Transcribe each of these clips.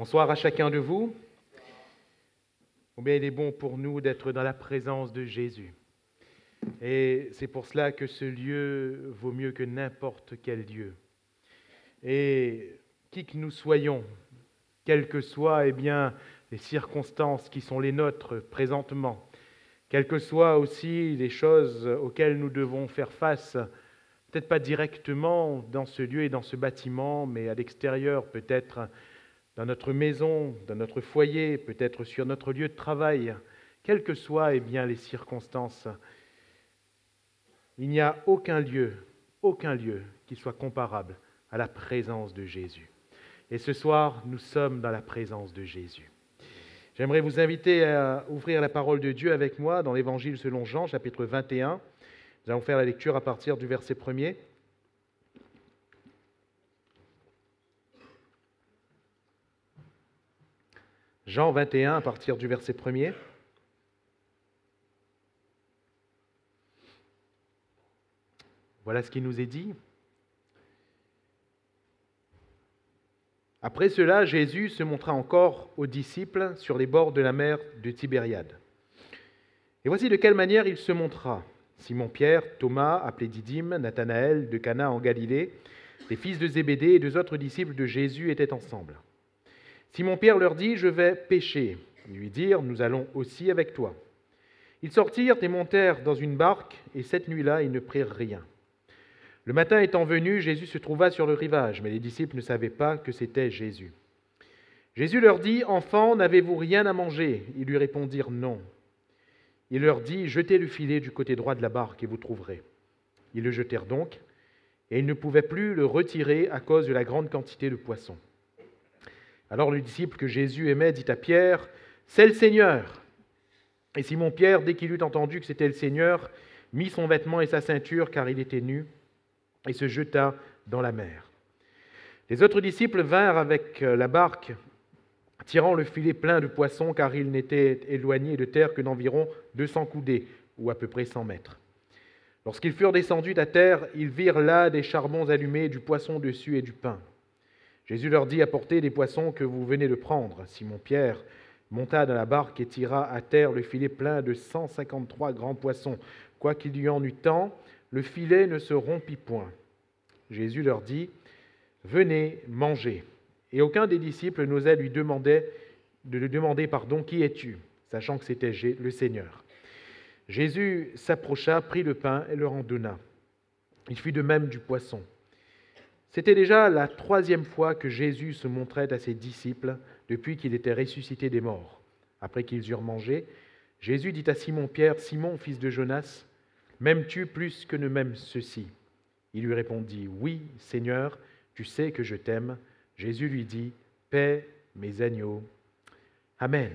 Bonsoir à chacun de vous. Combien il est bon pour nous d'être dans la présence de Jésus. Et c'est pour cela que ce lieu vaut mieux que n'importe quel lieu. Et qui que nous soyons, quelles que soient les circonstances qui sont les nôtres présentement, quelles que soient aussi les choses auxquelles nous devons faire face, peut-être pas directement dans ce lieu et dans ce bâtiment, mais à l'extérieur peut-être, dans notre maison, dans notre foyer, peut-être sur notre lieu de travail, quelles que soient les circonstances, il n'y a aucun lieu qui soit comparable à la présence de Jésus. Et ce soir, nous sommes dans la présence de Jésus. J'aimerais vous inviter à ouvrir la parole de Dieu avec moi dans l'Évangile selon Jean, chapitre 21. Nous allons faire la lecture à partir du verset 1er. Jean 21, à partir du verset 1er. Voilà ce qui nous est dit. Après cela, Jésus se montra encore aux disciples sur les bords de la mer de Tibériade. Et voici de quelle manière il se montra. Simon-Pierre, Thomas, appelé Didyme, Nathanaël de Cana en Galilée, les fils de Zébédée et deux autres disciples de Jésus étaient ensemble. Simon-Pierre leur dit « Je vais pêcher ». Ils lui dirent « Nous allons aussi avec toi ». Ils sortirent et montèrent dans une barque, et cette nuit-là, ils ne prirent rien. Le matin étant venu, Jésus se trouva sur le rivage, mais les disciples ne savaient pas que c'était Jésus. Jésus leur dit « Enfants, n'avez-vous rien à manger ?» Ils lui répondirent « Non ». Il leur dit « Jetez le filet du côté droit de la barque et vous trouverez ». Ils le jetèrent donc, et ils ne pouvaient plus le retirer à cause de la grande quantité de poissons. Alors le disciple que Jésus aimait dit à Pierre « C'est le Seigneur !» Et Simon-Pierre, dès qu'il eut entendu que c'était le Seigneur, mit son vêtement et sa ceinture, car il était nu, et se jeta dans la mer. Les autres disciples vinrent avec la barque, tirant le filet plein de poissons, car ils n'étaient éloignés de terre que d'environ 200 coudées, ou à peu près 100 mètres. Lorsqu'ils furent descendus à terre, ils virent là des charbons allumés, du poisson dessus et du pain. Jésus leur dit « Apportez des poissons que vous venez de prendre. » Simon-Pierre monta dans la barque et tira à terre le filet plein de 153 grands poissons. Quoiqu'il y en eût tant, le filet ne se rompit point. Jésus leur dit « Venez, mangez. » Et aucun des disciples n'osait lui demander « Qui es-tu » sachant que c'était le Seigneur. Jésus s'approcha, prit le pain et leur en donna. Il fit de même du poisson. C'était déjà la 3e fois que Jésus se montrait à ses disciples depuis qu'il était ressuscité des morts. Après qu'ils eurent mangé, Jésus dit à Simon-Pierre, « Simon, fils de Jonas, m'aimes-tu plus que ne m'aiment ceux-ci » Il lui répondit, « Oui, Seigneur, tu sais que je t'aime. » Jésus lui dit, « Paix mes agneaux. » Amen.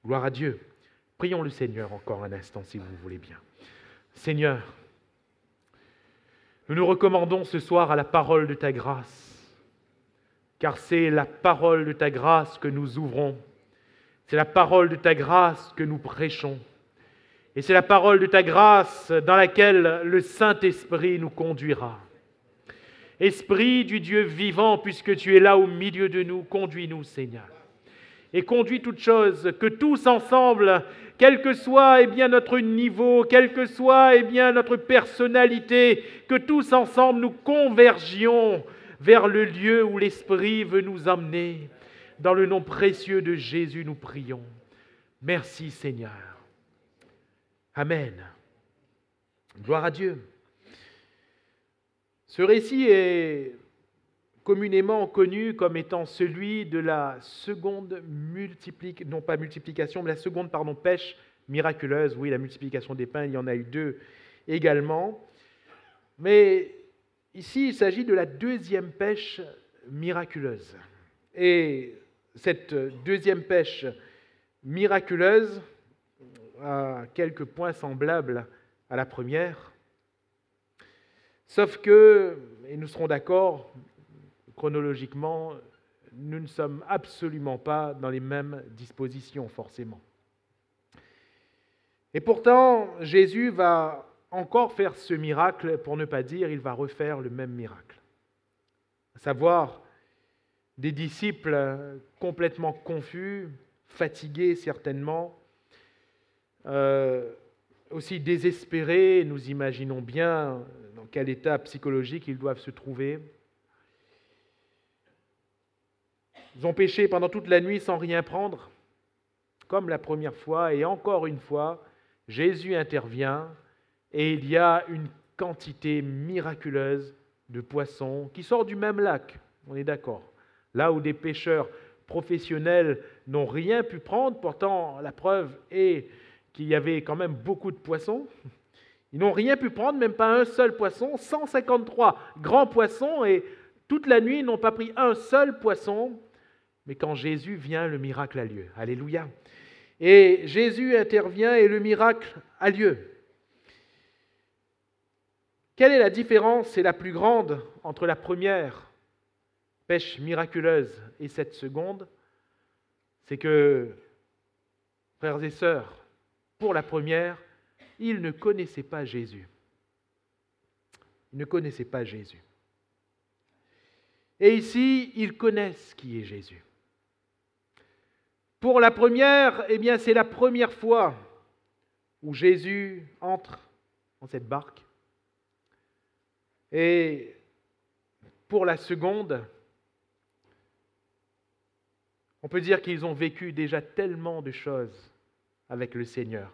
Gloire à Dieu. Prions le Seigneur encore un instant si vous voulez bien. Seigneur, nous nous recommandons ce soir à la parole de ta grâce, car c'est la parole de ta grâce que nous ouvrons, c'est la parole de ta grâce que nous prêchons, et c'est la parole de ta grâce dans laquelle le Saint-Esprit nous conduira. Esprit du Dieu vivant, puisque tu es là au milieu de nous, conduis-nous, Seigneur. Et conduis toutes choses, que tous ensemble, quel que soit notre niveau, quelle que soit notre personnalité, que tous ensemble nous convergions vers le lieu où l'Esprit veut nous emmener. Dans le nom précieux de Jésus, nous prions. Merci Seigneur. Amen. Gloire à Dieu. Ce récit est communément connu comme étant celui de la seconde pêche miraculeuse. Oui, la multiplication des pains, il y en a eu 2 également. Mais ici, il s'agit de la 2e pêche miraculeuse. Et cette 2e pêche miraculeuse a quelques points semblables à la première. Sauf que, et nous serons d'accord, chronologiquement, nous ne sommes absolument pas dans les mêmes dispositions, forcément. Et pourtant, Jésus va encore faire ce miracle, pour ne pas dire, il va refaire le même miracle. À savoir, des disciples complètement confus, fatigués certainement, aussi désespérés. Nous imaginons bien dans quel état psychologique ils doivent se trouver. Ils ont péché pendant toute la nuit sans rien prendre, comme la première fois, et encore une fois, Jésus intervient et il y a une quantité miraculeuse de poissons qui sort du même lac, on est d'accord. Là où des pêcheurs professionnels n'ont rien pu prendre, pourtant la preuve est qu'il y avait quand même beaucoup de poissons. Ils n'ont rien pu prendre, même pas un seul poisson, 153 grands poissons, et toute la nuit, ils n'ont pas pris un seul poisson. Mais quand Jésus vient, le miracle a lieu. Alléluia. Et Jésus intervient et le miracle a lieu. Quelle est la différence, et la plus grande, entre la première pêche miraculeuse et cette seconde? C'est que, frères et sœurs, pour la première, ils ne connaissaient pas Jésus. Ils ne connaissaient pas Jésus. Et ici, ils connaissent qui est Jésus. Pour la première, eh bien, c'est la première fois où Jésus entre dans cette barque. Et pour la seconde, on peut dire qu'ils ont vécu déjà tellement de choses avec le Seigneur.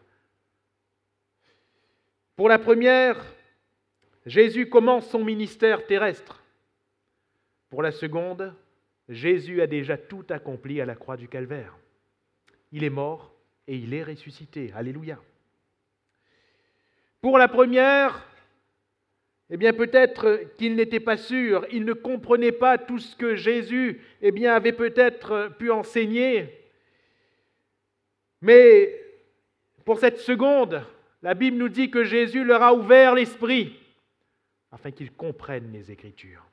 Pour la première, Jésus commence son ministère terrestre. Pour la seconde, Jésus a déjà tout accompli à la croix du Calvaire. Il est mort et il est ressuscité. Alléluia. Pour la première, eh bien peut-être qu'il n'était pas sûr, il ne comprenait pas tout ce que Jésus avait peut-être pu enseigner. Mais pour cette seconde, la Bible nous dit que Jésus leur a ouvert l'esprit afin qu'ils comprennent les Écritures,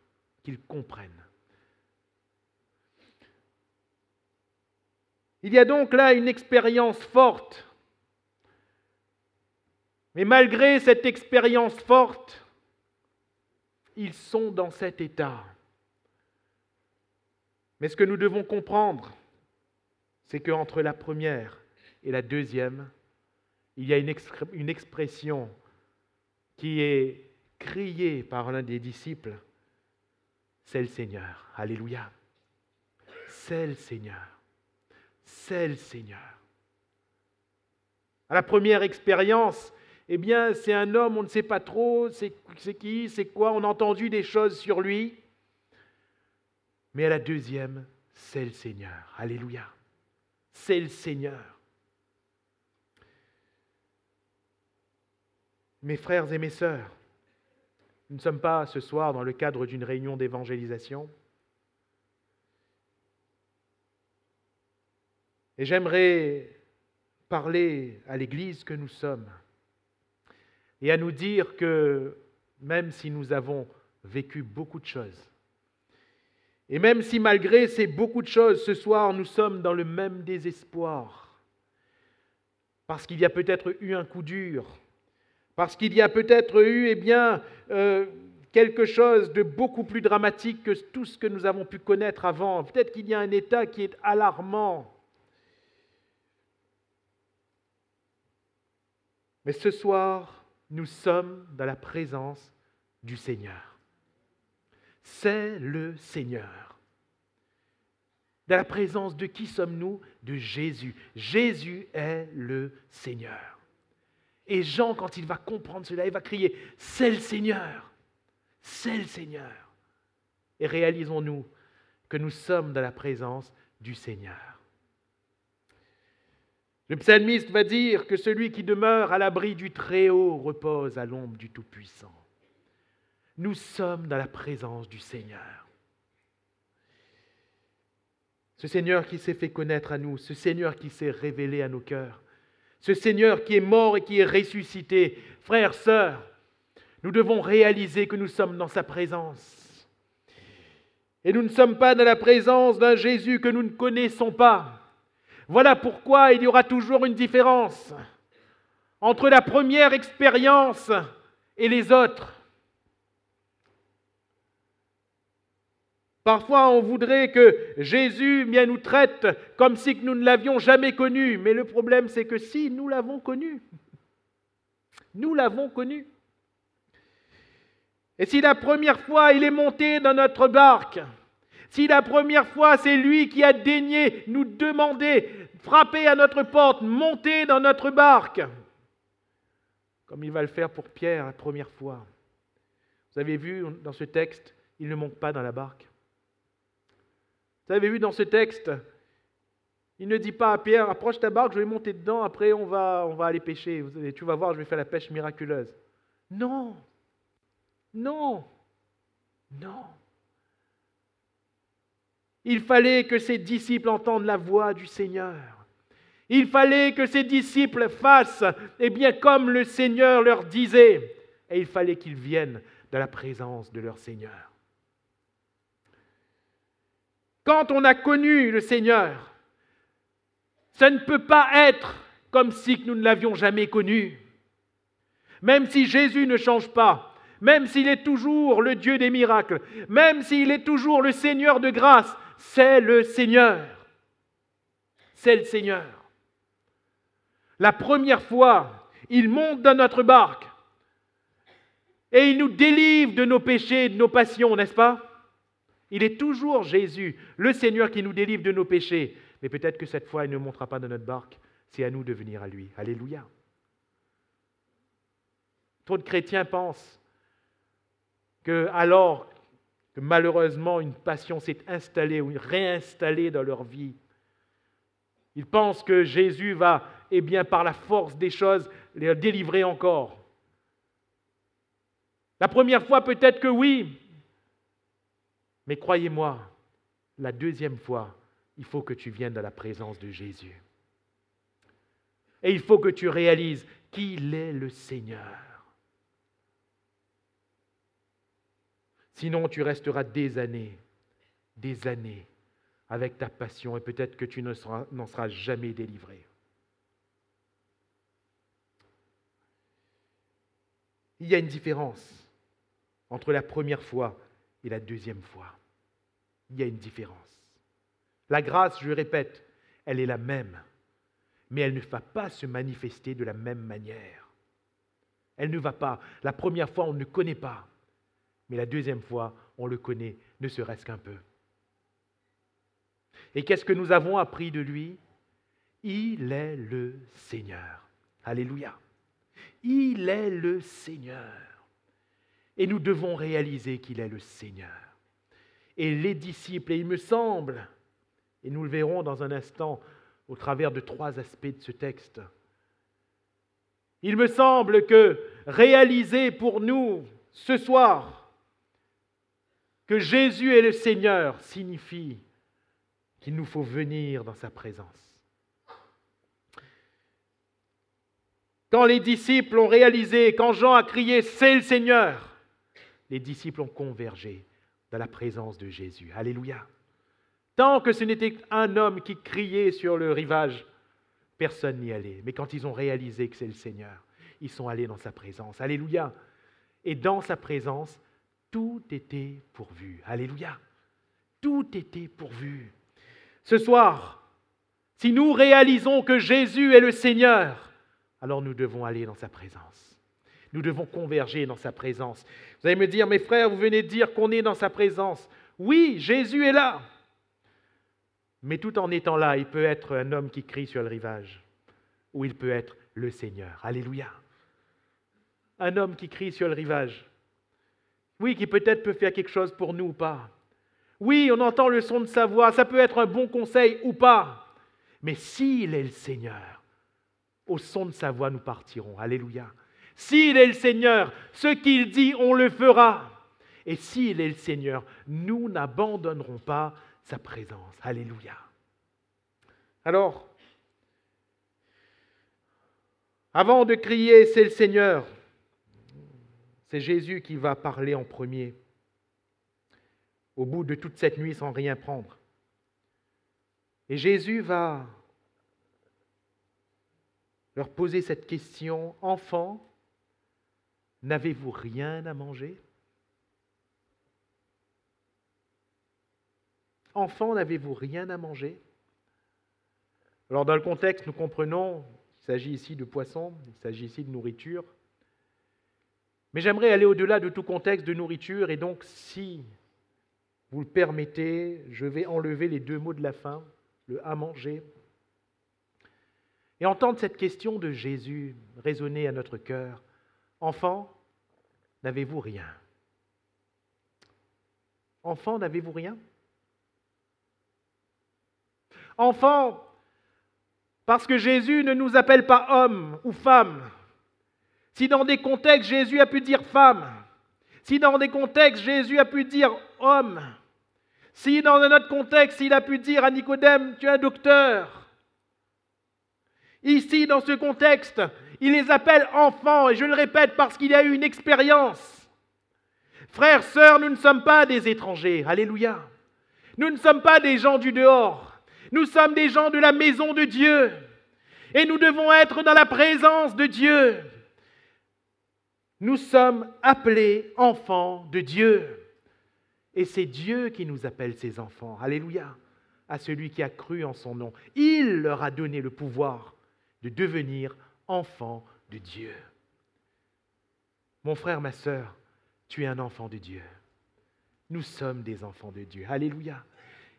qu'ils comprennent. Il y a donc là une expérience forte. Mais malgré cette expérience forte, ils sont dans cet état. Mais ce que nous devons comprendre, c'est qu'entre la première et la deuxième, il y a une expression qui est criée par l'un des disciples. C'est le Seigneur. Alléluia. C'est le Seigneur. C'est le Seigneur. À la première expérience, c'est un homme, on ne sait pas trop, c'est qui, c'est quoi, on a entendu des choses sur lui. Mais à la deuxième, c'est le Seigneur. Alléluia. C'est le Seigneur. Mes frères et mes sœurs, nous ne sommes pas ce soir dans le cadre d'une réunion d'évangélisation. Et j'aimerais parler à l'Église que nous sommes et à nous dire que même si nous avons vécu beaucoup de choses, et même si malgré ces beaucoup de choses, ce soir, nous sommes dans le même désespoir, parce qu'il y a peut-être eu un coup dur, parce qu'il y a peut-être eu quelque chose de beaucoup plus dramatique que tout ce que nous avons pu connaître avant. Peut-être qu'il y a un état qui est alarmant. Mais ce soir, nous sommes dans la présence du Seigneur. C'est le Seigneur. Dans la présence de qui sommes-nous? De Jésus. Jésus est le Seigneur. Et Jean, quand il va comprendre cela, il va crier « C'est le Seigneur ! C'est le Seigneur !» Et réalisons-nous que nous sommes dans la présence du Seigneur. Le psalmiste va dire que celui qui demeure à l'abri du Très-Haut repose à l'ombre du Tout-Puissant. Nous sommes dans la présence du Seigneur. Ce Seigneur qui s'est fait connaître à nous, ce Seigneur qui s'est révélé à nos cœurs, ce Seigneur qui est mort et qui est ressuscité. Frères, sœurs, nous devons réaliser que nous sommes dans sa présence. Et nous ne sommes pas dans la présence d'un Jésus que nous ne connaissons pas. Voilà pourquoi il y aura toujours une différence entre la première expérience et les autres. Parfois, on voudrait que Jésus nous traite comme si nous ne l'avions jamais connu. Mais le problème, c'est que si nous l'avons connu, nous l'avons connu. Et si la première fois, il est monté dans notre barque, si la première fois, c'est lui qui a daigné nous demander, frapper à notre porte, monter dans notre barque, comme il va le faire pour Pierre la première fois. Vous avez vu dans ce texte, il ne monte pas dans la barque. Vous avez vu dans ce texte, il ne dit pas à Pierre, approche ta barque, je vais monter dedans, après on va aller pêcher. Tu vas voir, je vais faire la pêche miraculeuse. Non, non, non. Il fallait que ses disciples entendent la voix du Seigneur. Il fallait que ses disciples fassent, comme le Seigneur leur disait. Et il fallait qu'ils viennent dans la présence de leur Seigneur. Quand on a connu le Seigneur, ça ne peut pas être comme si nous ne l'avions jamais connu. Même si Jésus ne change pas, même s'il est toujours le Dieu des miracles, même s'il est toujours le Seigneur de grâce, c'est le Seigneur. C'est le Seigneur. La première fois, il monte dans notre barque et il nous délivre de nos péchés et de nos passions, n'est-ce pas? Il est toujours Jésus, le Seigneur qui nous délivre de nos péchés. Mais peut-être que cette fois, il ne montera pas dans notre barque. C'est à nous de venir à lui. Alléluia. Trop de chrétiens pensent que alors que malheureusement une passion s'est installée ou réinstallée dans leur vie, ils pensent que Jésus va, par la force des choses, les délivrer encore. La première fois, peut-être que oui. Mais croyez-moi, la deuxième fois, il faut que tu viennes dans la présence de Jésus. Et il faut que tu réalises qu'il est le Seigneur. Sinon, tu resteras des années avec ta passion et peut-être que tu n'en seras jamais délivré. Il y a une différence entre la première fois et la deuxième fois. Il y a une différence. La grâce, je le répète, elle est la même, mais elle ne va pas se manifester de la même manière. Elle ne va pas. La première fois, on ne connaît pas, mais la deuxième fois, on le connaît, ne serait-ce qu'un peu. Et qu'est-ce que nous avons appris de lui? Il est le Seigneur. Alléluia. Il est le Seigneur. Et nous devons réaliser qu'il est le Seigneur. Et les disciples, et il me semble, et nous le verrons dans un instant au travers de 3 aspects de ce texte, il me semble que réaliser pour nous ce soir que Jésus est le Seigneur signifie qu'il nous faut venir dans sa présence. Quand les disciples ont réalisé, quand Jean a crié « C'est le Seigneur », les disciples ont convergé dans la présence de Jésus. Alléluia. Tant que ce n'était un homme qui criait sur le rivage, personne n'y allait. Mais quand ils ont réalisé que c'est le Seigneur, ils sont allés dans sa présence. Alléluia. Et dans sa présence, tout était pourvu. Alléluia. Tout était pourvu. Ce soir, si nous réalisons que Jésus est le Seigneur, alors nous devons aller dans sa présence. Nous devons converger dans sa présence. Vous allez me dire, mes frères, vous venez de dire qu'on est dans sa présence. Oui, Jésus est là. Mais tout en étant là, il peut être un homme qui crie sur le rivage, ou il peut être le Seigneur. Alléluia. Un homme qui crie sur le rivage. Oui, qui peut-être peut faire quelque chose pour nous ou pas. Oui, on entend le son de sa voix, ça peut être un bon conseil ou pas. Mais s'il est le Seigneur, au son de sa voix, nous partirons. Alléluia. S'il est le Seigneur, ce qu'il dit, on le fera. Et s'il est le Seigneur, nous n'abandonnerons pas sa présence. Alléluia. Alors, avant de crier « C'est le Seigneur », c'est Jésus qui va parler en premier, au bout de toute cette nuit sans rien prendre. Et Jésus va leur poser cette question, « Enfants, n'avez-vous rien à manger ?» Enfants, n'avez-vous rien à manger? Alors dans le contexte, nous comprenons qu'il s'agit ici de poissons, il s'agit ici de nourriture. Mais j'aimerais aller au-delà de tout contexte de nourriture, et donc si vous le permettez, je vais enlever les deux mots de la fin, le « à manger », et entendre cette question de Jésus résonner à notre cœur. Enfants, n'avez-vous rien? Enfants, n'avez-vous rien? Enfants, parce que Jésus ne nous appelle pas hommes ou femmes. Si dans des contextes Jésus a pu dire femme, si dans des contextes Jésus a pu dire homme, si dans un autre contexte il a pu dire à Nicodème, tu es un docteur. Ici, dans ce contexte, il les appelle enfants, et je le répète parce qu'il y a eu une expérience. Frères, sœurs, nous ne sommes pas des étrangers, alléluia. Nous ne sommes pas des gens du dehors, nous sommes des gens de la maison de Dieu, et nous devons être dans la présence de Dieu. Nous sommes appelés enfants de Dieu, et c'est Dieu qui nous appelle ses enfants, alléluia, à celui qui a cru en son nom. Il leur a donné le pouvoir de devenir enfants de Dieu. Mon frère, ma sœur, tu es un enfant de Dieu. Nous sommes des enfants de Dieu. Alléluia.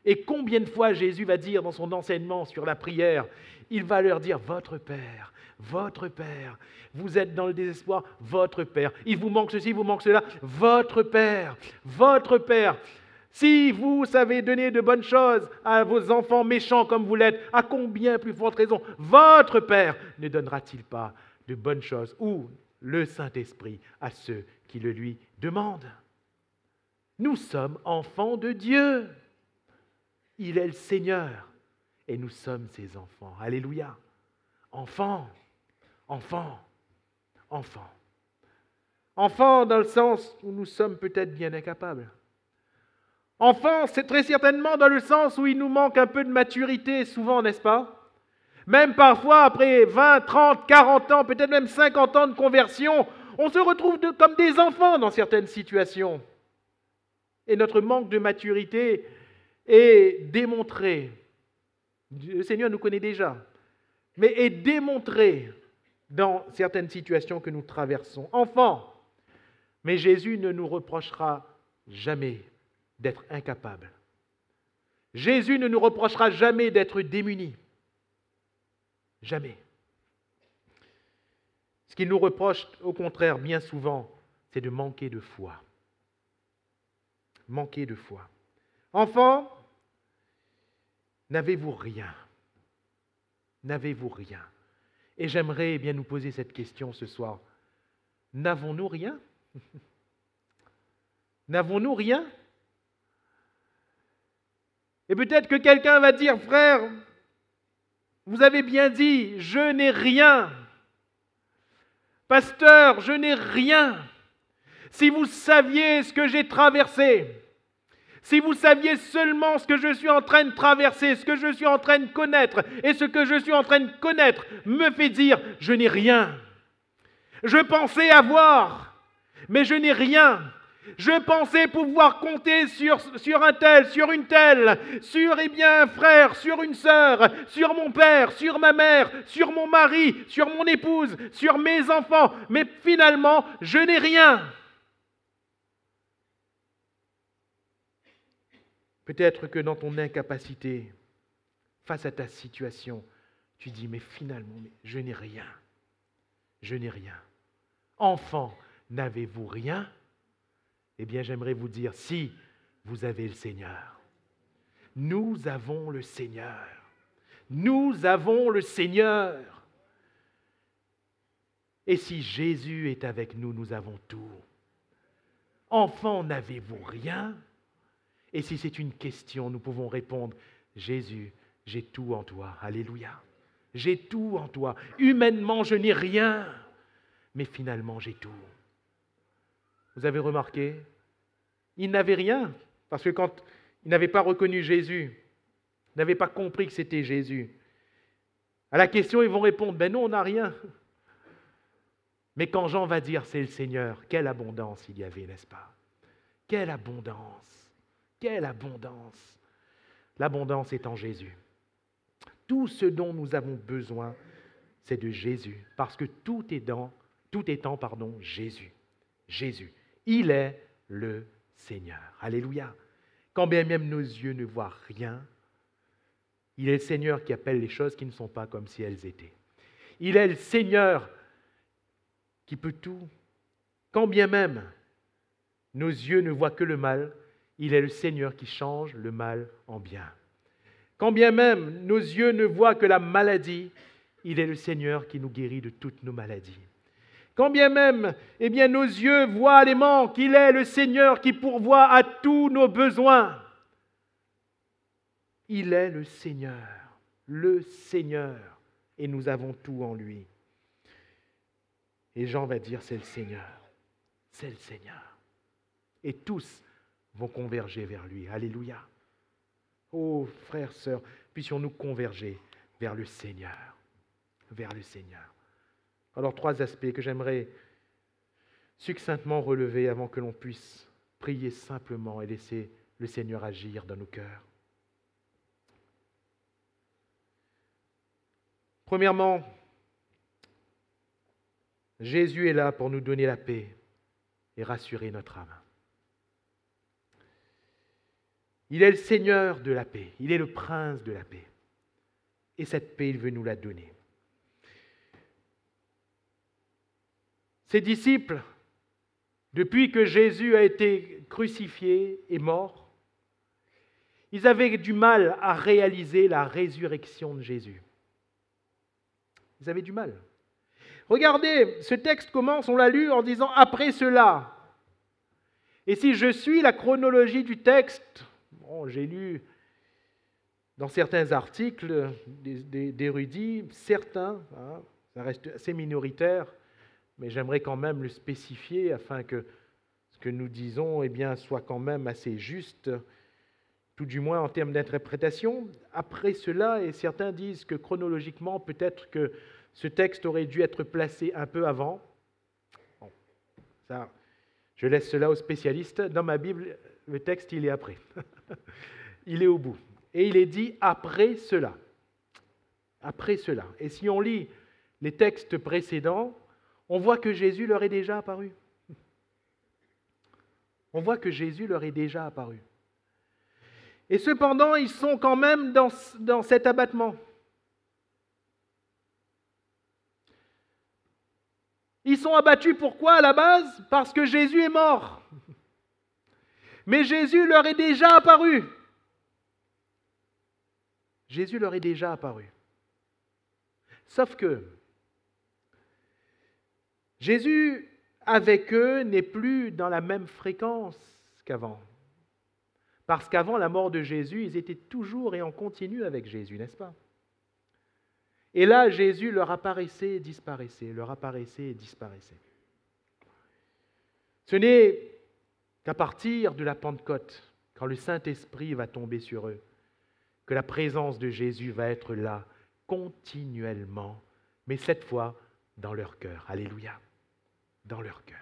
Et combien de fois Jésus va dire dans son enseignement sur la prière, il va leur dire, votre Père, vous êtes dans le désespoir, votre Père, il vous manque ceci, il vous manque cela, votre Père. Si vous savez donner de bonnes choses à vos enfants méchants comme vous l'êtes, à combien plus forte raison votre Père ne donnera-t-il pas de bonnes choses ou le Saint-Esprit à ceux qui le lui demandent? Nous sommes enfants de Dieu. Il est le Seigneur et nous sommes ses enfants. Alléluia. Enfants dans le sens où nous sommes peut-être bien incapables. Enfants, c'est très certainement dans le sens où il nous manque un peu de maturité, souvent, n'est-ce pas? Même parfois, après 20, 30, 40 ans, peut-être même 50 ans de conversion, on se retrouve comme des enfants dans certaines situations. Et notre manque de maturité est démontré. Le Seigneur nous connaît déjà, mais est démontré dans certaines situations que nous traversons. Enfants, mais Jésus ne nous reprochera jamais d'être incapables. Jésus ne nous reprochera jamais d'être démunis. Jamais. Ce qu'il nous reproche, au contraire, bien souvent, c'est de manquer de foi. Manquer de foi. Enfants, n'avez-vous rien? N'avez-vous rien? Et j'aimerais bien nous poser cette question ce soir. N'avons-nous rien? N'avons-nous rien? Et peut-être que quelqu'un va dire, frère, vous avez bien dit, je n'ai rien. Pasteur, je n'ai rien. Si vous saviez ce que j'ai traversé, si vous saviez seulement ce que je suis en train de traverser, ce que je suis en train de connaître, et ce que je suis en train de connaître me fait dire, je n'ai rien. Je pensais avoir, mais je n'ai rien. Je pensais pouvoir compter sur un tel, sur une telle, sur un frère, sur une sœur, sur mon père, sur ma mère, sur mon mari, sur mon épouse, sur mes enfants. Mais finalement, je n'ai rien. Peut-être que dans ton incapacité, face à ta situation, tu dis, mais finalement, je n'ai rien. Je n'ai rien. Enfants, n'avez-vous rien? Eh bien, j'aimerais vous dire, si vous avez le Seigneur, nous avons le Seigneur. Nous avons le Seigneur. Et si Jésus est avec nous, nous avons tout. Enfants, n'avez-vous rien? Et si c'est une question, nous pouvons répondre, Jésus, j'ai tout en toi. Alléluia. J'ai tout en toi. Humainement, je n'ai rien, mais finalement, j'ai tout. Vous avez remarqué? Ils n'avaient rien, parce que quand ils n'avaient pas reconnu Jésus, ils n'avaient pas compris que c'était Jésus. À la question, ils vont répondre, ben non, on n'a rien. Mais quand Jean va dire, c'est le Seigneur, quelle abondance il y avait, n'est-ce pas? Quelle abondance! Quelle abondance! L'abondance est en Jésus. Tout ce dont nous avons besoin, c'est de Jésus, parce que tout est en Jésus. Jésus. Il est le Seigneur. Alléluia. Quand bien même nos yeux ne voient rien, il est le Seigneur qui appelle les choses qui ne sont pas comme si elles étaient. Il est le Seigneur qui peut tout. Quand bien même nos yeux ne voient que le mal, il est le Seigneur qui change le mal en bien. Quand bien même nos yeux ne voient que la maladie, il est le Seigneur qui nous guérit de toutes nos maladies. Quand bien même nos yeux voient les manques, il est le Seigneur qui pourvoit à tous nos besoins. Il est le Seigneur, et nous avons tout en lui. Et Jean va dire, c'est le Seigneur. Et tous vont converger vers lui. Alléluia. Oh, frères, sœurs, puissions-nous converger vers le Seigneur. Alors, 3 aspects que j'aimerais succinctement relever avant que l'on puisse prier simplement et laisser le Seigneur agir dans nos cœurs. Premièrement, Jésus est là pour nous donner la paix et rassurer notre âme. Il est le Seigneur de la paix, il est le prince de la paix. Et cette paix, il veut nous la donner. Ses disciples, depuis que Jésus a été crucifié et mort, ils avaient du mal à réaliser la résurrection de Jésus. Ils avaient du mal. Regardez, ce texte commence, on l'a lu en disant « après cela ». Et si je suis la chronologie du texte, j'ai lu dans certains articles d'érudits, certains, ça reste assez minoritaire, mais j'aimerais quand même le spécifier afin que ce que nous disons soit quand même assez juste, tout du moins en termes d'interprétation. Après cela, et certains disent que chronologiquement, peut-être que ce texte aurait dû être placé un peu avant. Bon, ça, je laisse cela aux spécialistes. Dans ma Bible, le texte, il est après. Il est au bout. Et il est dit après cela. Après cela. Et si on lit les textes précédents, on voit que Jésus leur est déjà apparu. On voit que Jésus leur est déjà apparu. Et cependant, ils sont quand même dans cet abattement. Ils sont abattus pourquoi à la base? Parce que Jésus est mort. Mais Jésus leur est déjà apparu. Jésus leur est déjà apparu. Sauf que Jésus, avec eux, n'est plus dans la même fréquence qu'avant. Parce qu'avant la mort de Jésus, ils étaient toujours et en continu avec Jésus, n'est-ce pas? Et là, Jésus leur apparaissait et disparaissait, leur apparaissait et disparaissait. Ce n'est qu'à partir de la Pentecôte, quand le Saint-Esprit va tomber sur eux, que la présence de Jésus va être là, continuellement, mais cette fois dans leur cœur. Alléluia, dans leur cœur.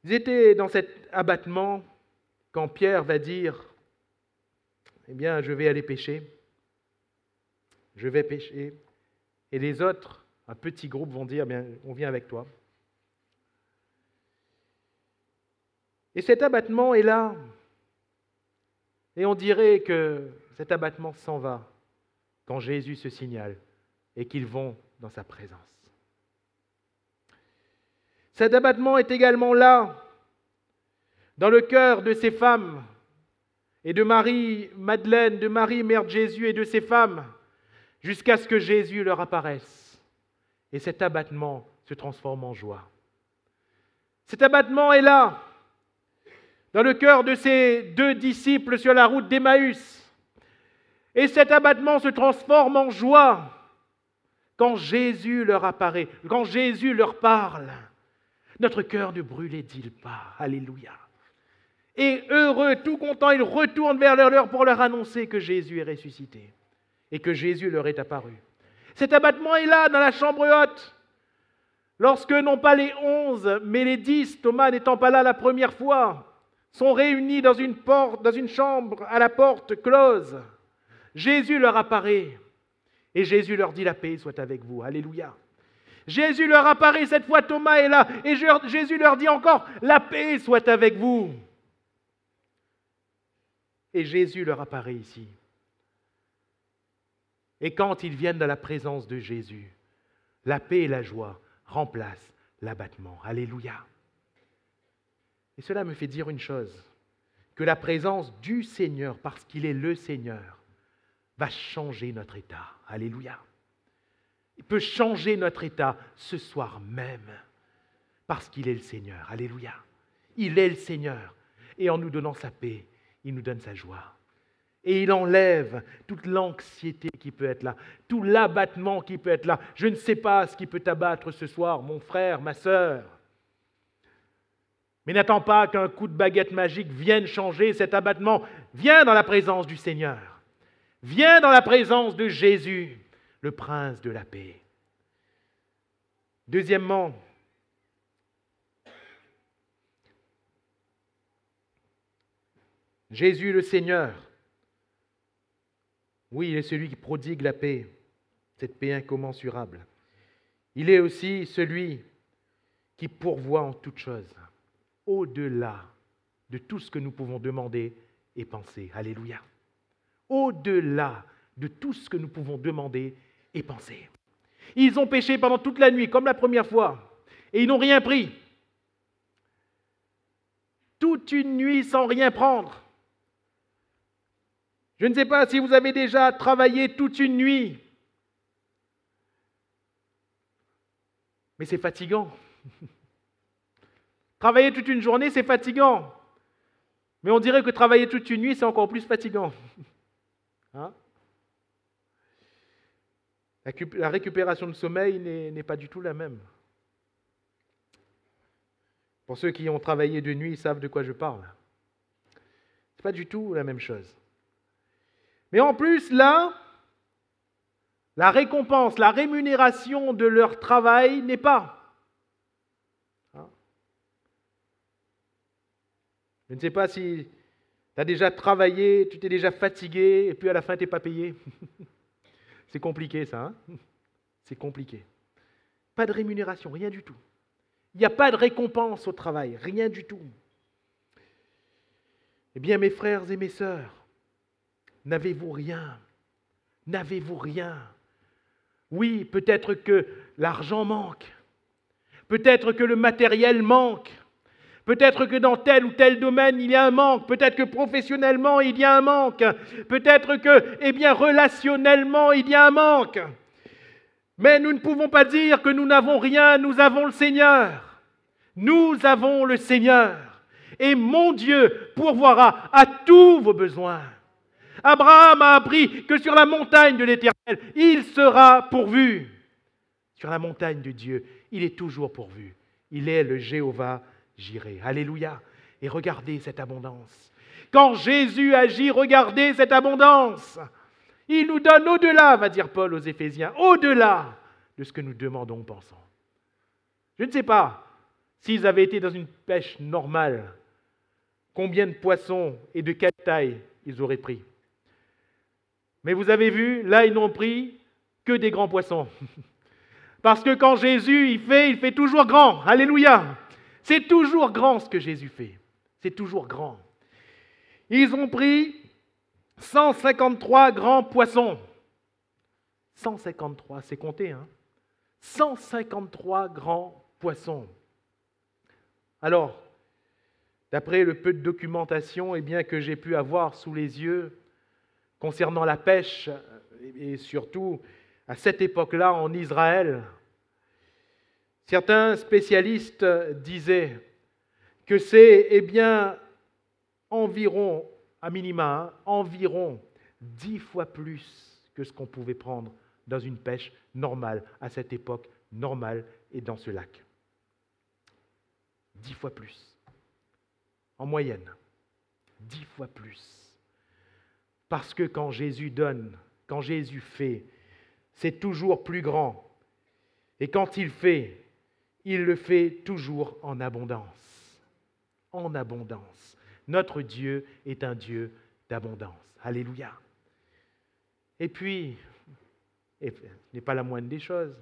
Ils étaient dans cet abattement quand Pierre va dire « Eh bien, je vais aller pêcher. Je vais pêcher. » Et les autres, un petit groupe, vont dire « Bien, on vient avec toi. » Et cet abattement est là. Et on dirait que cet abattement s'en va quand Jésus se signale et qu'ils vont dans sa présence. Cet abattement est également là, dans le cœur de ces femmes et de Marie-Madeleine, de Marie, mère de Jésus et de ces femmes, jusqu'à ce que Jésus leur apparaisse. Et cet abattement se transforme en joie. Cet abattement est là, dans le cœur de ces 2 disciples sur la route d'Emmaüs. Et cet abattement se transforme en joie quand Jésus leur apparaît, quand Jésus leur parle. Notre cœur ne brûlait-il pas? Alléluia. Et heureux, tout contents, ils retournent vers leur pour leur annoncer que Jésus est ressuscité et que Jésus leur est apparu. Cet abattement est là, dans la chambre haute. Lorsque, non pas les 11, mais les 10, Thomas n'étant pas là la première fois, sont réunis dans une chambre à la porte close. Jésus leur apparaît et Jésus leur dit: la paix soit avec vous. Alléluia. Jésus leur apparaît, cette fois Thomas est là, et Jésus leur dit encore: la paix soit avec vous. Et Jésus leur apparaît ici. Et quand ils viennent dans la présence de Jésus, la paix et la joie remplacent l'abattement. Alléluia. Et cela me fait dire une chose, que la présence du Seigneur, parce qu'il est le Seigneur, va changer notre état. Alléluia. Il peut changer notre état ce soir même, parce qu'il est le Seigneur. Alléluia. Il est le Seigneur. Et en nous donnant sa paix, il nous donne sa joie. Et il enlève toute l'anxiété qui peut être là, tout l'abattement qui peut être là. Je ne sais pas ce qui peut t'abattre ce soir, mon frère, ma sœur. Mais n'attends pas qu'un coup de baguette magique vienne changer cet abattement. Viens dans la présence du Seigneur. Viens dans la présence de Jésus, le prince de la paix. Deuxièmement, Jésus le Seigneur. Oui, il est celui qui prodigue la paix, cette paix incommensurable. Il est aussi celui qui pourvoit en toutes choses, au-delà de tout ce que nous pouvons demander et penser. Alléluia. Au-delà de tout ce que nous pouvons demander et penser. Ils ont péché pendant toute la nuit, comme la première fois, et ils n'ont rien pris. Toute une nuit sans rien prendre. Je ne sais pas si vous avez déjà travaillé toute une nuit, mais c'est fatigant. Travailler toute une journée, c'est fatigant. Mais on dirait que travailler toute une nuit, c'est encore plus fatigant. Hein? La récupération de sommeil n'est pas du tout la même. Pour ceux qui ont travaillé de nuit, ils savent de quoi je parle. Ce n'est pas du tout la même chose. Mais en plus, là, la récompense, la rémunération de leur travail n'est pas. Hein? Je ne sais pas si tu as déjà travaillé, tu t'es déjà fatigué, et puis à la fin, tu n'es pas payé. C'est compliqué ça, hein? C'est compliqué. Pas de rémunération, rien du tout. Il n'y a pas de récompense au travail, rien du tout. Eh bien, mes frères et mes sœurs, n'avez-vous rien? N'avez-vous rien? Oui, peut-être que l'argent manque. Peut-être que le matériel manque. Peut-être que dans tel ou tel domaine, il y a un manque. Peut-être que professionnellement, il y a un manque. Peut-être que, relationnellement, il y a un manque. Mais nous ne pouvons pas dire que nous n'avons rien, nous avons le Seigneur. Nous avons le Seigneur. Et mon Dieu pourvoira à tous vos besoins. Abraham a appris que sur la montagne de l'Éternel, il sera pourvu. Sur la montagne de Dieu, il est toujours pourvu. Il est le Jéhovah Jireh. Alléluia. Et regardez cette abondance. Quand Jésus agit, regardez cette abondance. Il nous donne au-delà, va dire Paul aux Éphésiens, au-delà de ce que nous demandons ou pensons. Je ne sais pas s'ils avaient été dans une pêche normale, combien de poissons et de quelle taille ils auraient pris. Mais vous avez vu, là, ils n'ont pris que des grands poissons. Parce que quand Jésus, il fait toujours grand. Alléluia. C'est toujours grand ce que Jésus fait. C'est toujours grand. Ils ont pris 153 grands poissons. 153, c'est compté, hein? 153 grands poissons. Alors, d'après le peu de documentation que j'ai pu avoir sous les yeux concernant la pêche, et surtout à cette époque-là en Israël, certains spécialistes disaient que c'est environ, à minima, environ 10 fois plus que ce qu'on pouvait prendre dans une pêche normale, à cette époque normale et dans ce lac. 10 fois plus. En moyenne. 10 fois plus. Parce que quand Jésus donne, quand Jésus fait, c'est toujours plus grand. Et quand il le fait toujours en abondance. En abondance. Notre Dieu est un Dieu d'abondance. Alléluia. Et puis, et ce n'est pas la moindre des choses,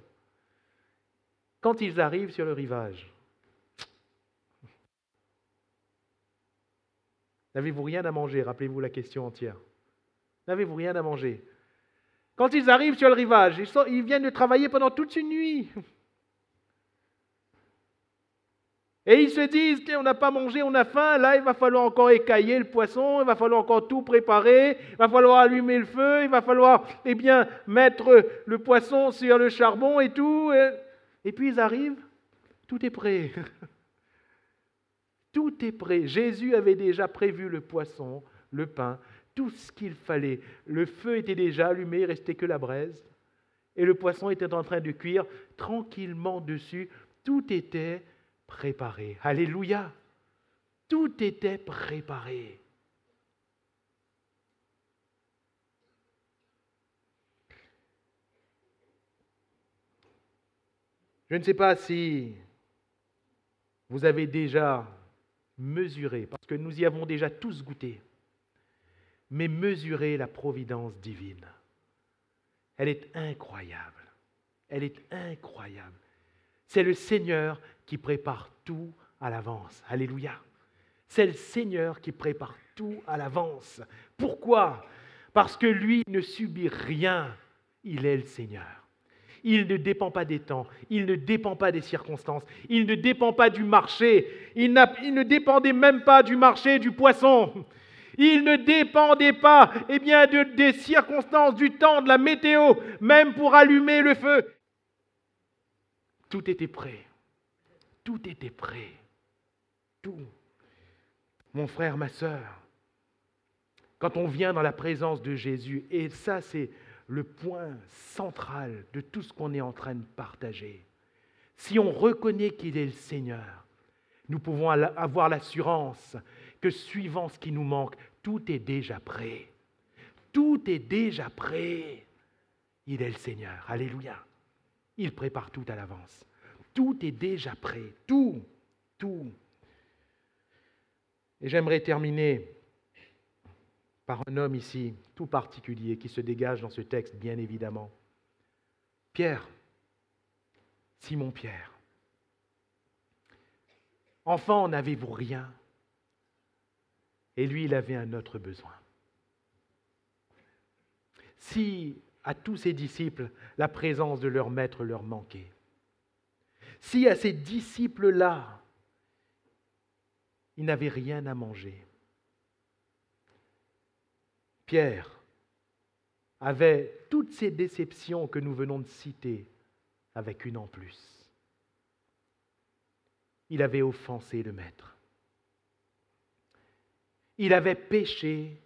quand ils arrivent sur le rivage, n'avez-vous rien à manger? Rappelez-vous la question entière. N'avez-vous rien à manger? Quand ils arrivent sur le rivage, ils viennent de travailler pendant toute une nuit. Et ils se disent, on n'a pas mangé, on a faim, là il va falloir encore écailler le poisson, il va falloir encore tout préparer, il va falloir allumer le feu, il va falloir mettre le poisson sur le charbon et tout. Et puis ils arrivent, tout est prêt. Tout est prêt. Jésus avait déjà prévu le poisson, le pain, tout ce qu'il fallait. Le feu était déjà allumé, il ne restait que la braise. Et le poisson était en train de cuire tranquillement dessus. Tout était préparé. Alléluia. Tout était préparé. Je ne sais pas si vous avez déjà mesuré, parce que nous y avons déjà tous goûté, mais mesurer la providence divine. Elle est incroyable. Elle est incroyable. C'est le Seigneur qui prépare tout à l'avance. Alléluia. C'est le Seigneur qui prépare tout à l'avance. Pourquoi? Parce que lui ne subit rien. Il est le Seigneur. Il ne dépend pas des temps, il ne dépend pas des circonstances, il ne dépend pas du marché, il ne dépendait même pas du marché du poisson. Il ne dépendait pas des circonstances, du temps, de la météo, même pour allumer le feu. Tout était prêt. Tout était prêt. Tout. Mon frère, ma sœur, quand on vient dans la présence de Jésus, et ça c'est le point central de tout ce qu'on est en train de partager, si on reconnaît qu'il est le Seigneur, nous pouvons avoir l'assurance que suivant ce qui nous manque, tout est déjà prêt. Tout est déjà prêt. Il est le Seigneur. Alléluia. Il prépare tout à l'avance. Tout est déjà prêt. Tout. Tout. Et j'aimerais terminer par un homme ici, tout particulier, qui se dégage dans ce texte, bien évidemment. Pierre, Simon Pierre. Enfant, n'avez-vous rien? Et lui, il avait un autre besoin. Si à tous ses disciples, la présence de leur maître leur manquait, si à ces disciples-là, ils n'avaient rien à manger, Pierre avait toutes ces déceptions que nous venons de citer, avec une en plus. Il avait offensé le Maître. Il avait péché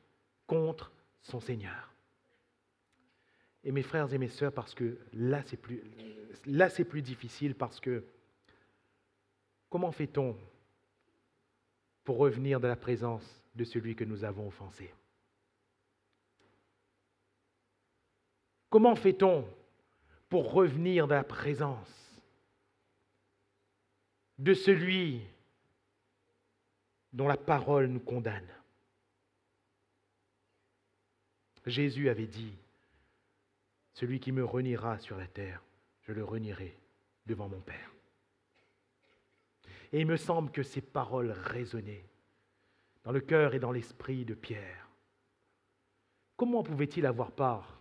contre son Seigneur. Et mes frères et mes sœurs, parce que là c'est plus difficile, parce que comment fait-on pour revenir dans la présence de celui que nous avons offensé? Comment fait-on pour revenir dans la présence de celui dont la parole nous condamne? Jésus avait dit, « Celui qui me reniera sur la terre, je le renierai devant mon Père. » Et il me semble que ces paroles résonnaient dans le cœur et dans l'esprit de Pierre. Comment pouvait-il avoir part?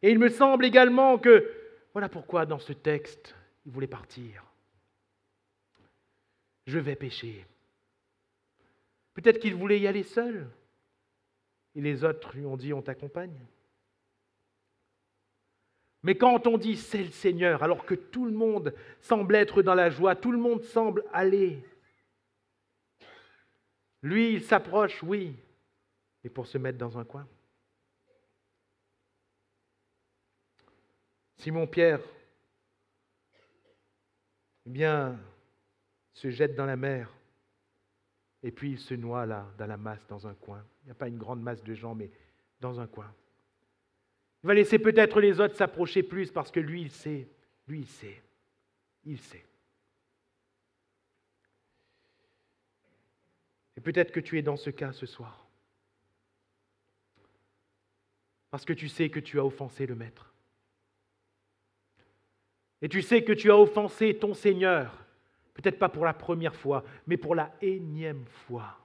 Et il me semble également que, voilà pourquoi dans ce texte, il voulait partir. Je vais pécher. Peut-être qu'il voulait y aller seul. Et les autres lui ont dit, on t'accompagne. Mais quand on dit c'est le Seigneur, alors que tout le monde semble être dans la joie, tout le monde semble aller, lui, il s'approche, oui, mais pour se mettre dans un coin. Simon-Pierre, se jette dans la mer, et puis il se noie là, dans la masse, dans un coin. Il n'y a pas une grande masse de gens, mais dans un coin. Il va laisser peut-être les autres s'approcher plus, parce que lui, il sait. Lui, il sait. Il sait. Et peut-être que tu es dans ce cas ce soir. Parce que tu sais que tu as offensé le Maître. Et tu sais que tu as offensé ton Seigneur, peut-être pas pour la première fois, mais pour la énième fois.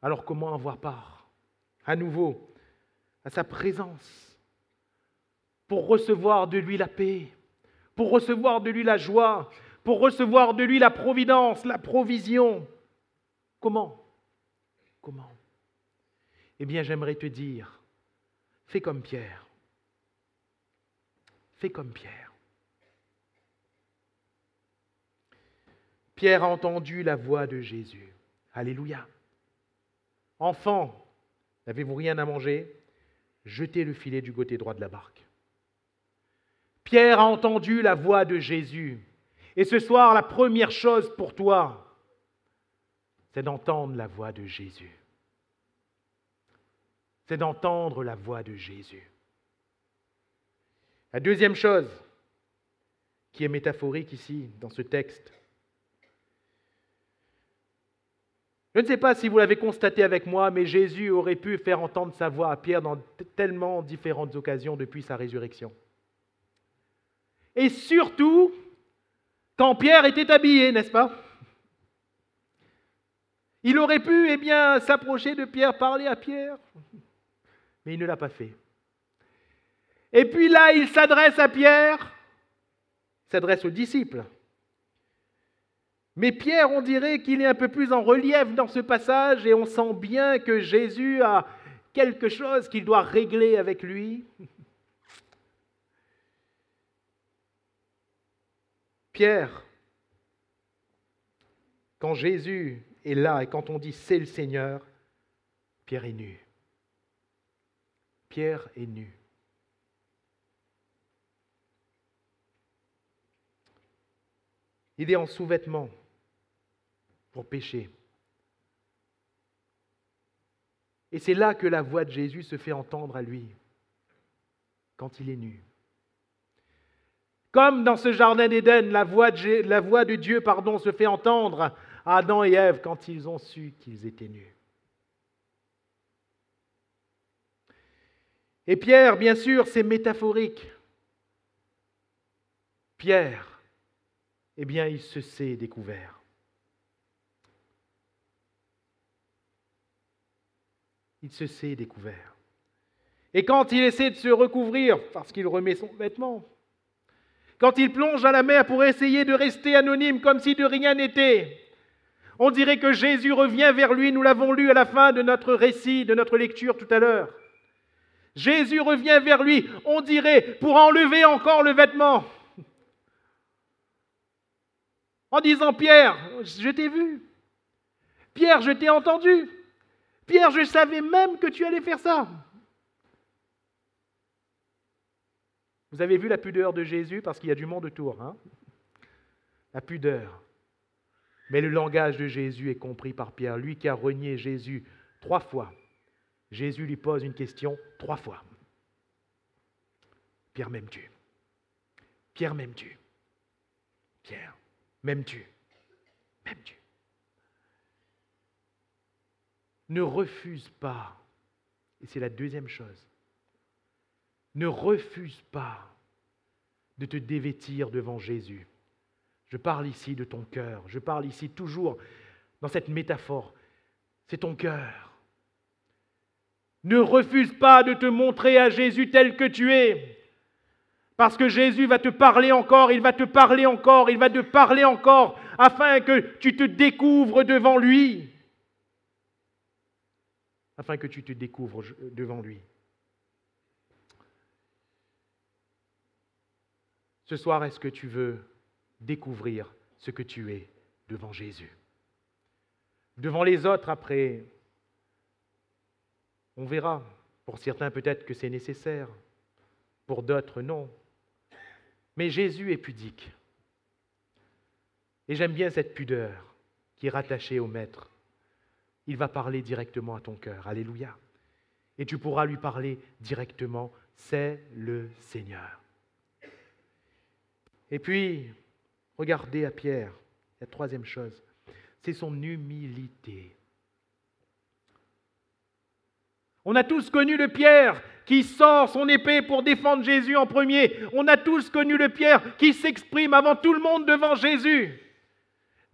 Alors comment avoir part, à nouveau, à sa présence, pour recevoir de lui la paix, pour recevoir de lui la joie, pour recevoir de lui la providence, la provision? Comment? Comment? Eh bien, j'aimerais te dire, fais comme Pierre. Fais comme Pierre. Pierre a entendu la voix de Jésus. Alléluia. Enfant, n'avez-vous rien à manger? Jetez le filet du côté droit de la barque. Pierre a entendu la voix de Jésus. Et ce soir, la première chose pour toi, c'est d'entendre la voix de Jésus. C'est d'entendre la voix de Jésus. La deuxième chose qui est métaphorique ici, dans ce texte, je ne sais pas si vous l'avez constaté avec moi, mais Jésus aurait pu faire entendre sa voix à Pierre dans tellement différentes occasions depuis sa résurrection. Et surtout, quand Pierre était habillé, n'est-ce pas? Il aurait pu, s'approcher de Pierre, parler à Pierre, mais il ne l'a pas fait. Et puis là, il s'adresse à Pierre, il s'adresse aux disciples. Mais Pierre, on dirait qu'il est un peu plus en relief dans ce passage et on sent bien que Jésus a quelque chose qu'il doit régler avec lui. Pierre, quand Jésus est là et quand on dit c'est le Seigneur, Pierre est nu. Pierre est nu. Il est en sous-vêtements pour pécher. Et c'est là que la voix de Jésus se fait entendre à lui, quand il est nu. Comme dans ce jardin d'Éden, la voix de Dieu se fait entendre à Adam et Ève quand ils ont su qu'ils étaient nus. Et Pierre, bien sûr, c'est métaphorique. Pierre, il se sait découvert. Il se sait découvert. Et quand il essaie de se recouvrir, parce qu'il remet son vêtement, quand il plonge à la mer pour essayer de rester anonyme comme si de rien n'était, on dirait que Jésus revient vers lui, nous l'avons lu à la fin de notre récit, de notre lecture tout à l'heure. Jésus revient vers lui, on dirait, pour enlever encore le vêtement. En disant, Pierre, je t'ai vu. Pierre, je t'ai entendu. Pierre, je savais même que tu allais faire ça. Vous avez vu la pudeur de Jésus, parce qu'il y a du monde autour. La pudeur. Mais le langage de Jésus est compris par Pierre. Lui qui a renié Jésus 3 fois. Jésus lui pose une question 3 fois. Pierre, m'aimes-tu? Pierre, m'aimes-tu? Pierre, m'aimes-tu? M'aimes-tu? Ne refuse pas, et c'est la deuxième chose, ne refuse pas de te dévêtir devant Jésus. Je parle ici de ton cœur, je parle ici toujours dans cette métaphore, c'est ton cœur. Ne refuse pas de te montrer à Jésus tel que tu es, parce que Jésus va te parler encore, il va te parler encore, il va te parler encore, afin que tu te découvres devant lui. Afin que tu te découvres devant lui. Ce soir, est-ce que tu veux découvrir ce que tu es devant Jésus? Devant les autres, après, on verra. Pour certains, peut-être que c'est nécessaire. Pour d'autres, non. Mais Jésus est pudique. Et j'aime bien cette pudeur qui est rattachée au Maître. Il va parler directement à ton cœur. Alléluia. Et tu pourras lui parler directement. C'est le Seigneur. Et puis, regardez à Pierre. La troisième chose. c'est son humilité. On a tous connu le Pierre qui sort son épée pour défendre Jésus en premier. On a tous connu le Pierre qui s'exprime avant tout le monde devant Jésus.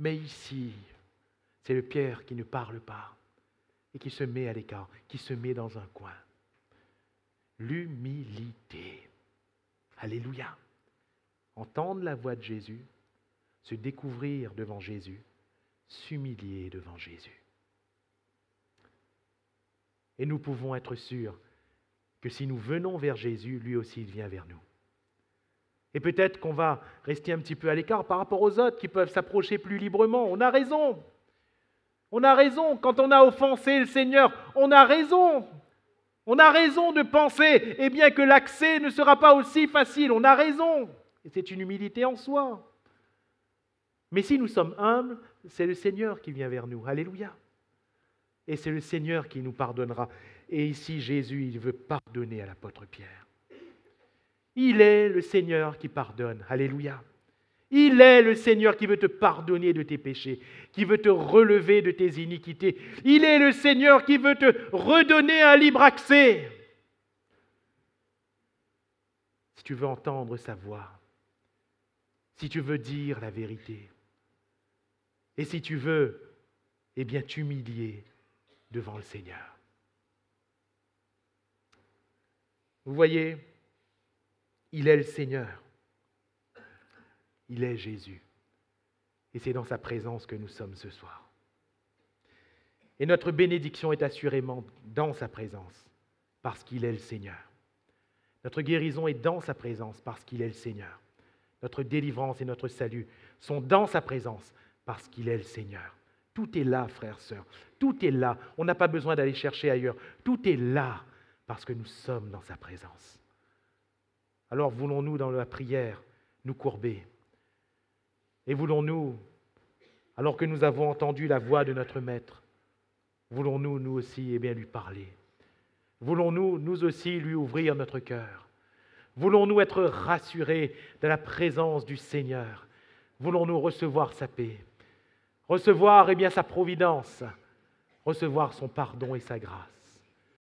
Mais ici, c'est le Pierre qui ne parle pas et qui se met à l'écart, qui se met dans un coin. L'humilité. Alléluia. Entendre la voix de Jésus, se découvrir devant Jésus, s'humilier devant Jésus. Et nous pouvons être sûrs que si nous venons vers Jésus, lui aussi il vient vers nous. Et peut-être qu'on va rester un petit peu à l'écart par rapport aux autres qui peuvent s'approcher plus librement. On a raison. On a raison. Quand on a offensé le Seigneur, on a raison. On a raison de penser, eh bien, que l'accès ne sera pas aussi facile. On a raison. Et c'est une humilité en soi. Mais si nous sommes humbles, c'est le Seigneur qui vient vers nous. Alléluia. Et c'est le Seigneur qui nous pardonnera. Et ici, Jésus, il veut pardonner à l'apôtre Pierre. Il est le Seigneur qui pardonne. Alléluia. Il est le Seigneur qui veut te pardonner de tes péchés, qui veut te relever de tes iniquités. Il est le Seigneur qui veut te redonner un libre accès. Si tu veux entendre sa voix, si tu veux dire la vérité, et si tu veux, eh bien, t'humilier devant le Seigneur. Vous voyez, il est le Seigneur. Il est Jésus. Et c'est dans sa présence que nous sommes ce soir. Et notre bénédiction est assurément dans sa présence, parce qu'il est le Seigneur. Notre guérison est dans sa présence, parce qu'il est le Seigneur. Notre délivrance et notre salut sont dans sa présence, parce qu'il est le Seigneur. Tout est là, frères, sœurs. Tout est là. On n'a pas besoin d'aller chercher ailleurs. Tout est là, parce que nous sommes dans sa présence. Alors voulons-nous, dans la prière, nous courber? Et voulons-nous, alors que nous avons entendu la voix de notre Maître, voulons-nous, nous aussi, lui parler? Voulons-nous, nous aussi, lui ouvrir notre cœur? Voulons-nous être rassurés de la présence du Seigneur? Voulons-nous recevoir sa paix? Recevoir, sa providence? Recevoir son pardon et sa grâce?